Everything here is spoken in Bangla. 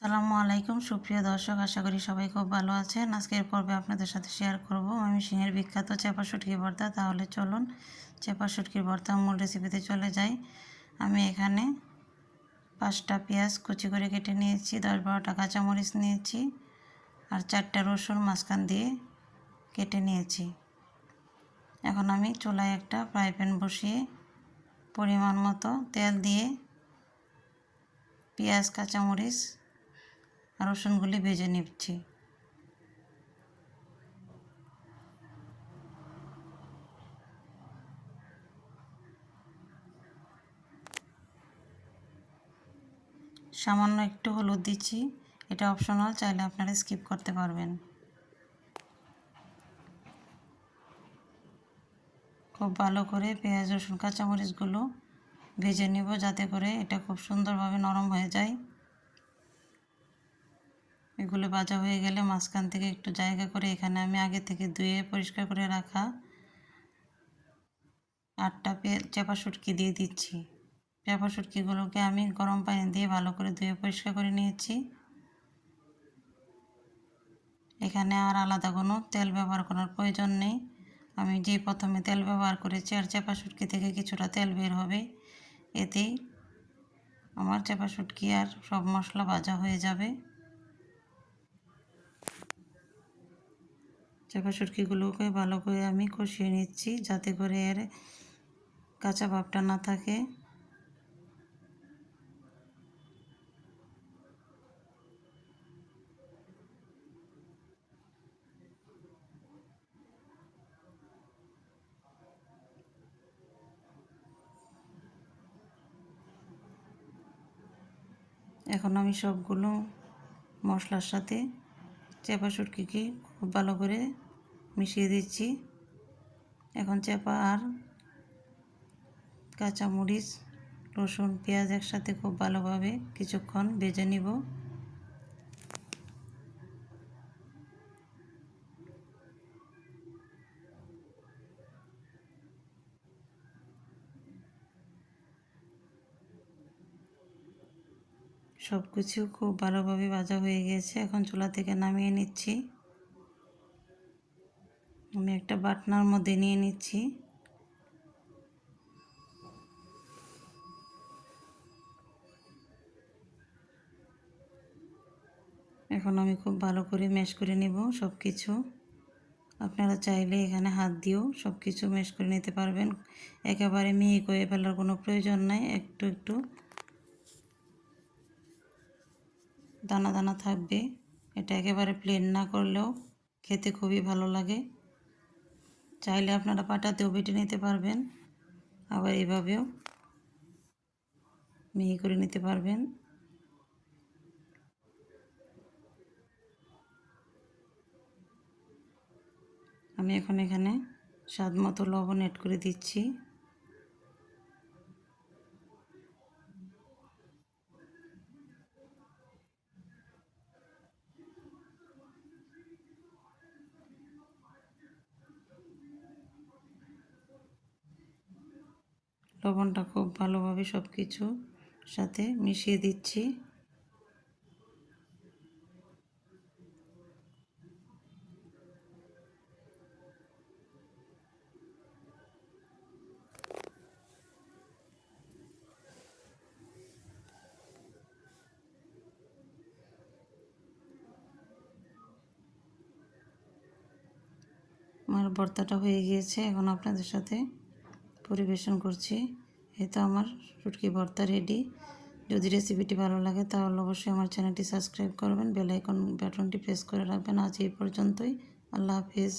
আসসালামু আলাইকুম সুপ্রিয় দর্শক, আশা করি সবাই খুব ভালো আছেন। আজকের পর্বে আপনাদের সাথে শেয়ার করব ময়মনসিংহের বিখ্যাত চাপা শুটকি ভর্তা। তাহলে চলুন চাপা শুটকির ভর্তা মূল রেসিপিতে চলে যাই। আমি এখানে 5টা পেঁয়াজ কুচি করে কেটে নিয়েছি, 10-12টা কাঁচামরিচ নিয়েছি আর 4টা রসুন মাঝখান দিয়ে কেটে নিয়েছি। এখন আমি চুলায় একটা ফ্রাই প্যান বসিয়ে পরিমাণ মতো তেল দিয়ে পেঁয়াজ কাঁচামরিচ আর রসুনগুলি ভেজে নিচ্ছি। সামান্য একটু হলুদ দিচ্ছি, এটা অপশনাল, চাইলে আপনারা স্কিপ করতে পারবেন। খুব ভালো করে পেঁয়াজ রসুন কাঁচামরিচগুলো ভেজে নেব, যাতে করে এটা খুব সুন্দরভাবে নরম হয়ে যায়। এগুলো ভাজা হয়ে গেলে মাঝখান থেকে একটু জায়গা করে এখানে আমি আগে থেকে ধুয়ে পরিষ্কার করে রাখা 8টা চাপা শুটকি দিয়ে দিচ্ছি। চাপা শুটকিগুলোকে আমি গরম পানি দিয়ে ভালো করে ধুয়ে পরিষ্কার করে নিয়েছি। এখানে আর আলাদা কোনো তেল ব্যবহার করার প্রয়োজন নেই। আমি যে প্রথমে তেল ব্যবহার করেছি আর চাপা শুটকি থেকে কিছুটা তেল বের হবে, এতেই আমার চাপা শুটকি আর সব মশলা ভাজা হয়ে যাবে। চাপা শুটকিগুলোকে ভালো করে আমি কষিয়ে নিচ্ছি, যাতে করে এর কাঁচা ভাবটা না থাকে। এখন আমি সবগুলো মশলার সাথে চাপা শুটকিকে খুব ভালো করে মিশিয়ে দিচ্ছি। এখন চাপা আর কাঁচামরিচ রসুন পেঁয়াজ একসাথে খুব ভালোভাবে কিছুক্ষণ ভেজে নিব। সব কিছু খুব ভালোভাবে ভাজা হয়ে গেছে, এখন চুলা থেকে নামিয়ে নিচ্ছি। আমি একটা বাটনার মধ্যে নিয়ে নিচ্ছি। এখন আমি খুব ভালো করে ম্যাশ করে নেব সব কিছু। আপনারা চাইলে এখানে হাত দিয়েও সব কিছু ম্যাশ করে নিতে পারবেন, একেবারে মিহি করে ফেলার কোনো প্রয়োজন নাই। একটু একটু দানা দানা থাকবে, এটা একেবারে প্লেন না করলেও খেতে খুবই ভালো লাগে। চাইলে আপনারা পাটাতেও বেটে নিতে পারবেন, আবার এভাবেও মিহি করে নিতে পারবেন। আমি এখন এখানে স্বাদ মতো লবণ অ্যাড করে দিচ্ছি। লবণটা খুব ভালোভাবে সব কিছু সাথে মিশিয়ে দিচ্ছি। আমার ভর্তাটা হয়ে গিয়েছে, এখন আপনাদের সাথে পরিবেশন করছি। এই তো আমার শুটকি ভর্তা রেডি। যদি রেসিপিটি ভালো লাগে তাহলে অবশ্যই আমার চ্যানেলটি সাবস্ক্রাইব করবেন, বেল আইকন বাটনটি প্রেস করে রাখবেন। আজ এই পর্যন্তই। আল্লাহ হাফিজ।